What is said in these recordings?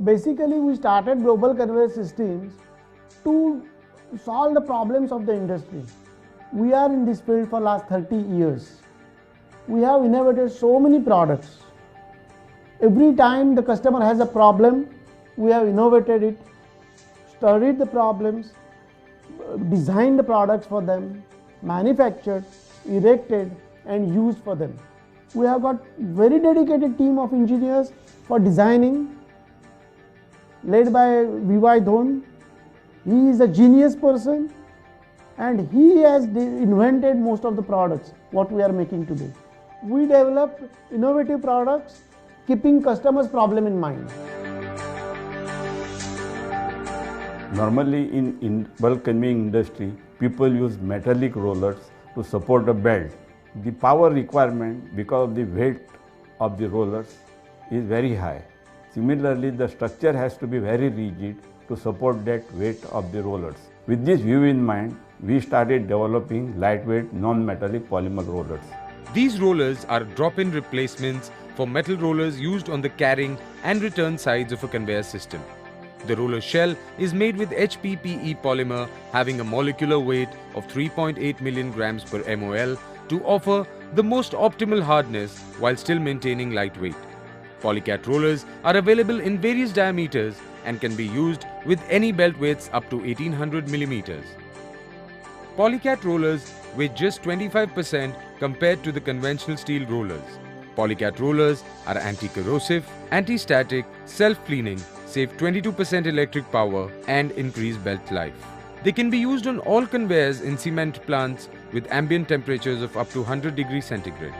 Basically, we started Global Conveyor Systems to solve the problems of the industry. We are in this field for last 30 years. We have innovated so many products. Every time the customer has a problem, we have innovated it, studied the problems, designed the products for them, manufactured, erected and used for them. We have got very dedicated team of engineers for designing, led by Vivai Dhon. He is a genius person and he has invented most of the products what we are making today. We develop innovative products keeping customers' problem in mind. Normally in bulk conveying industry, people use metallic rollers to support a belt. The power requirement because of the weight of the rollers is very high. Similarly, the structure has to be very rigid to support that weight of the rollers. With this view in mind, we started developing lightweight non-metallic polymer rollers. These rollers are drop-in replacements for metal rollers used on the carrying and return sides of a conveyor system. The roller shell is made with HPPE polymer having a molecular weight of 3.8 million grams per mol to offer the most optimal hardness while still maintaining lightweight. Polycat rollers are available in various diameters and can be used with any belt weights up to 1800 millimeters. Polycat rollers weigh just 25% compared to the conventional steel rollers. Polycat rollers are anti-corrosive, anti-static, self-cleaning, save 22% electric power and increase belt life. They can be used on all conveyors in cement plants with ambient temperatures of up to 100 degrees centigrade.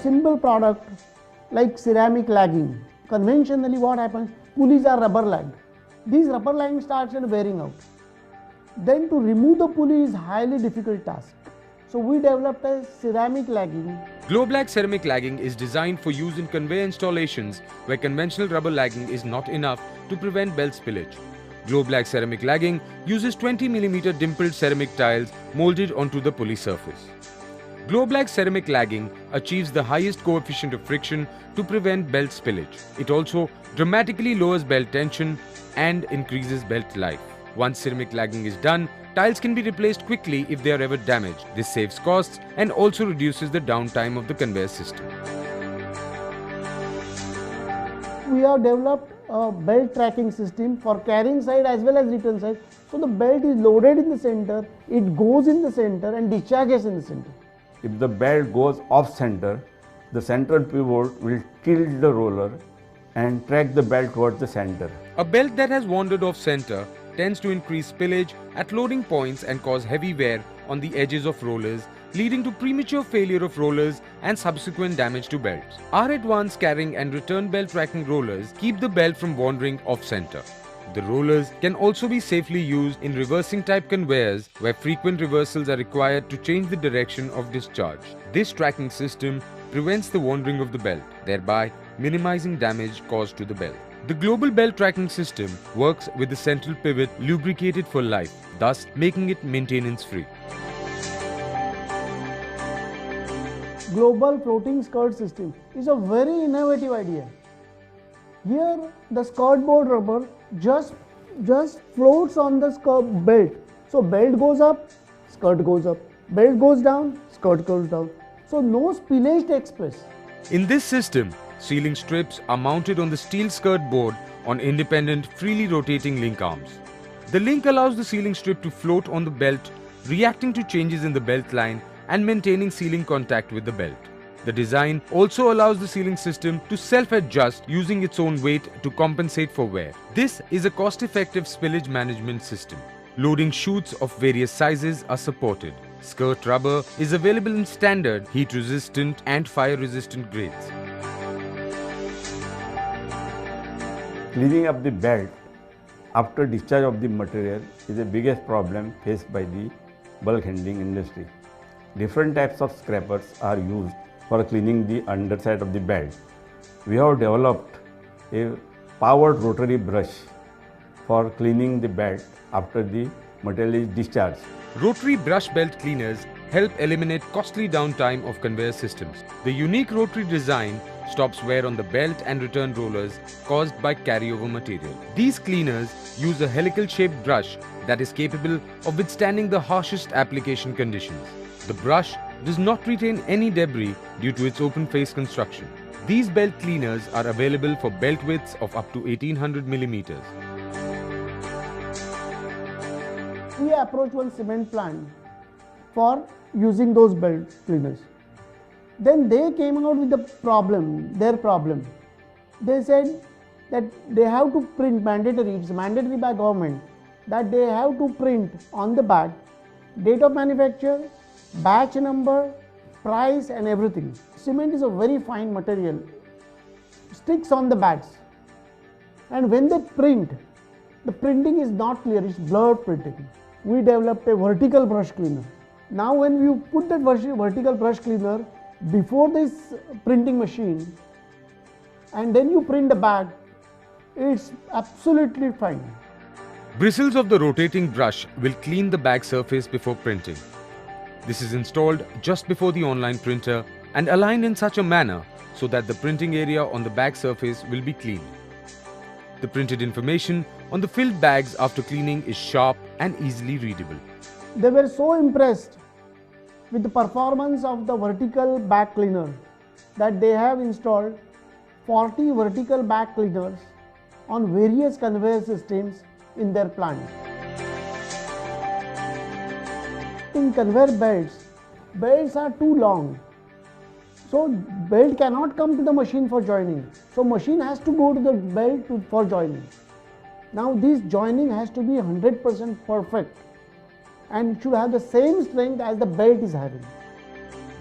Simple product like ceramic lagging. Conventionally what happens, pulleys are rubber lagged. These rubber lagging starts and wearing out. Then to remove the pulley is highly difficult task. So we developed a ceramic lagging. Globlag ceramic lagging is designed for use in conveyor installations where conventional rubber lagging is not enough to prevent belt spillage. Globlag ceramic lagging uses 20 mm dimpled ceramic tiles molded onto the pulley surface. Globlag ceramic lagging achieves the highest coefficient of friction to prevent belt spillage. It also dramatically lowers belt tension and increases belt life. Once ceramic lagging is done, tiles can be replaced quickly if they are ever damaged. This saves costs and also reduces the downtime of the conveyor system. We have developed a belt tracking system for carrying side as well as return side. So the belt is loaded in the center, it goes in the center and discharges in the center. If the belt goes off center, the central pivot will tilt the roller and track the belt towards the center. A belt that has wandered off center tends to increase spillage at loading points and cause heavy wear on the edges of rollers, leading to premature failure of rollers and subsequent damage to belts. Our advanced carrying and return belt tracking rollers keep the belt from wandering off center. The rollers can also be safely used in reversing type conveyors where frequent reversals are required to change the direction of discharge. This tracking system prevents the wandering of the belt, thereby minimizing damage caused to the belt. The global belt tracking system works with the central pivot lubricated for life, thus making it maintenance-free. Global floating skirt system is a very innovative idea. Here the skirt board rubber just floats on the skirt belt. So belt goes up, skirt goes up, belt goes down, skirt goes down. So no spillage takes place. In this system, sealing strips are mounted on the steel skirt board on independent, freely rotating link arms. The link allows the sealing strip to float on the belt, reacting to changes in the belt line and maintaining sealing contact with the belt. The design also allows the sealing system to self-adjust using its own weight to compensate for wear. This is a cost-effective spillage management system. Loading chutes of various sizes are supported. Skirt rubber is available in standard, heat-resistant and fire-resistant grades. Cleaning up the belt after discharge of the material is the biggest problem faced by the bulk handling industry. Different types of scrapers are used for cleaning the underside of the belt. We have developed a powered rotary brush for cleaning the belt after the material is discharged. Rotary brush belt cleaners help eliminate costly downtime of conveyor systems. The unique rotary design stops wear on the belt and return rollers caused by carryover material. These cleaners use a helical-shaped brush that is capable of withstanding the harshest application conditions. The brush does not retain any debris due to its open face construction. These belt cleaners are available for belt widths of up to 1800 millimeters. We approached one cement plant for using those belt cleaners. Then they came out with their problem. They said that they have to print mandatory, it's mandatory by government, that they have to print on the bag date of manufacture, batch number, price and everything. Cement is a very fine material, sticks on the bags, and when they print, the printing is not clear, it's blurred printing. We developed a vertical brush cleaner. Now when you put that vertical brush cleaner before this printing machine and then you print the bag, it's absolutely fine. Bristles of the rotating brush will clean the bag surface before printing. This is installed just before the online printer and aligned in such a manner so that the printing area on the bag surface will be cleaned. The printed information on the filled bags after cleaning is sharp and easily readable. They were so impressed with the performance of the vertical bag cleaner that they have installed 40 vertical bag cleaners on various conveyor systems in their plant. In conveyor belts are too long. So belt cannot come to the machine for joining. So machine has to go to the belt for joining. Now this joining has to be 100% perfect and should have the same strength as the belt is having.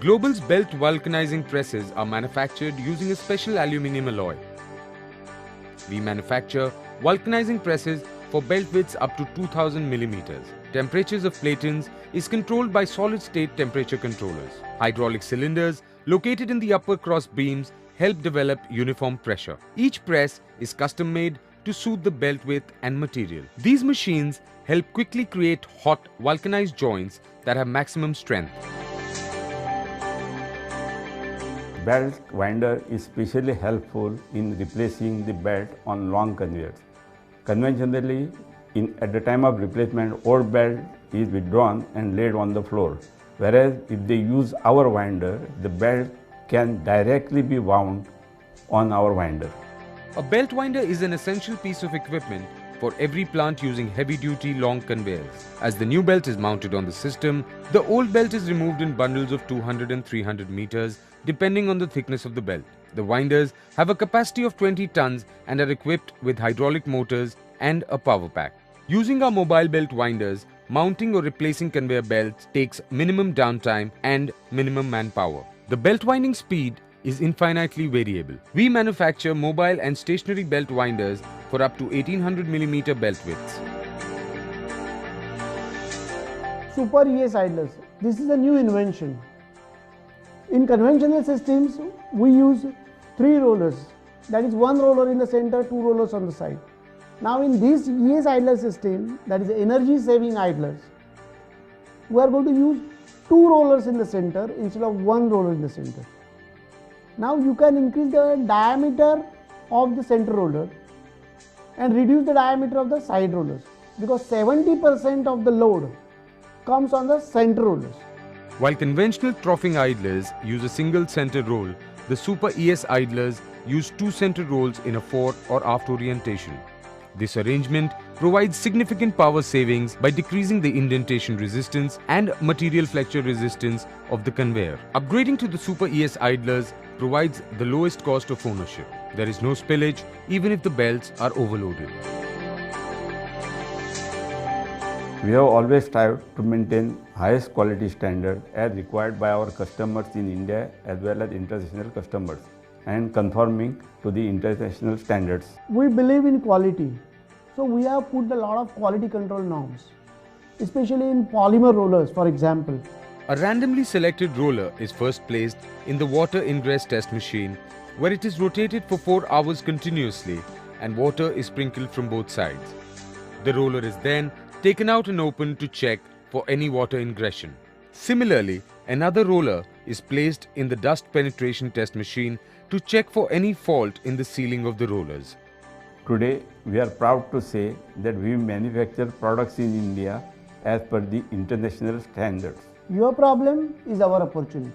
Global's belt vulcanizing presses are manufactured using a special aluminium alloy. We manufacture vulcanizing presses for belt widths up to 2000 millimeters. Temperatures of platens is controlled by solid-state temperature controllers. Hydraulic cylinders located in the upper cross beams help develop uniform pressure. Each press is custom-made to suit the belt width and material. These machines help quickly create hot vulcanized joints that have maximum strength. Belt winder is especially helpful in replacing the belt on long conveyors. Conventionally, at the time of replacement, old belt is withdrawn and laid on the floor. Whereas if they use our winder, the belt can directly be wound on our winder. A belt winder is an essential piece of equipment for every plant using heavy-duty long conveyors. As the new belt is mounted on the system, the old belt is removed in bundles of 200 and 300 meters depending on the thickness of the belt. The winders have a capacity of 20 tons and are equipped with hydraulic motors and a power pack. Using our mobile belt winders, mounting or replacing conveyor belts takes minimum downtime and minimum manpower. The belt winding speed is infinitely variable. We manufacture mobile and stationary belt winders for up to 1800 millimeter belt widths. Super ES idlers. This is a new invention. In conventional systems, we use 3 rollers. That is 1 roller in the center, 2 rollers on the side. Now in this ES idler system, that is energy saving idlers, we are going to use 2 rollers in the center instead of 1 roller in the center. Now you can increase the diameter of the center roller and reduce the diameter of the side rollers because 70% of the load comes on the center rollers. While conventional troughing idlers use a single center roll, the Super ES idlers use 2 center rolls in a fore or aft orientation. This arrangement provides significant power savings by decreasing the indentation resistance and material flexure resistance of the conveyor. Upgrading to the Super ES idlers provides the lowest cost of ownership. There is no spillage even if the belts are overloaded. We have always strived to maintain highest quality standard as required by our customers in India as well as international customers and conforming to the international standards. We believe in quality, so we have put a lot of quality control norms, especially in polymer rollers, for example. A randomly selected roller is first placed in the water ingress test machine where it is rotated for 4 hours continuously and water is sprinkled from both sides. The roller is then taken out and opened to check for any water ingression. Similarly, another roller is placed in the dust penetration test machine to check for any fault in the sealing of the rollers. Today, we are proud to say that we manufacture products in India as per the international standards. Your problem is our opportunity.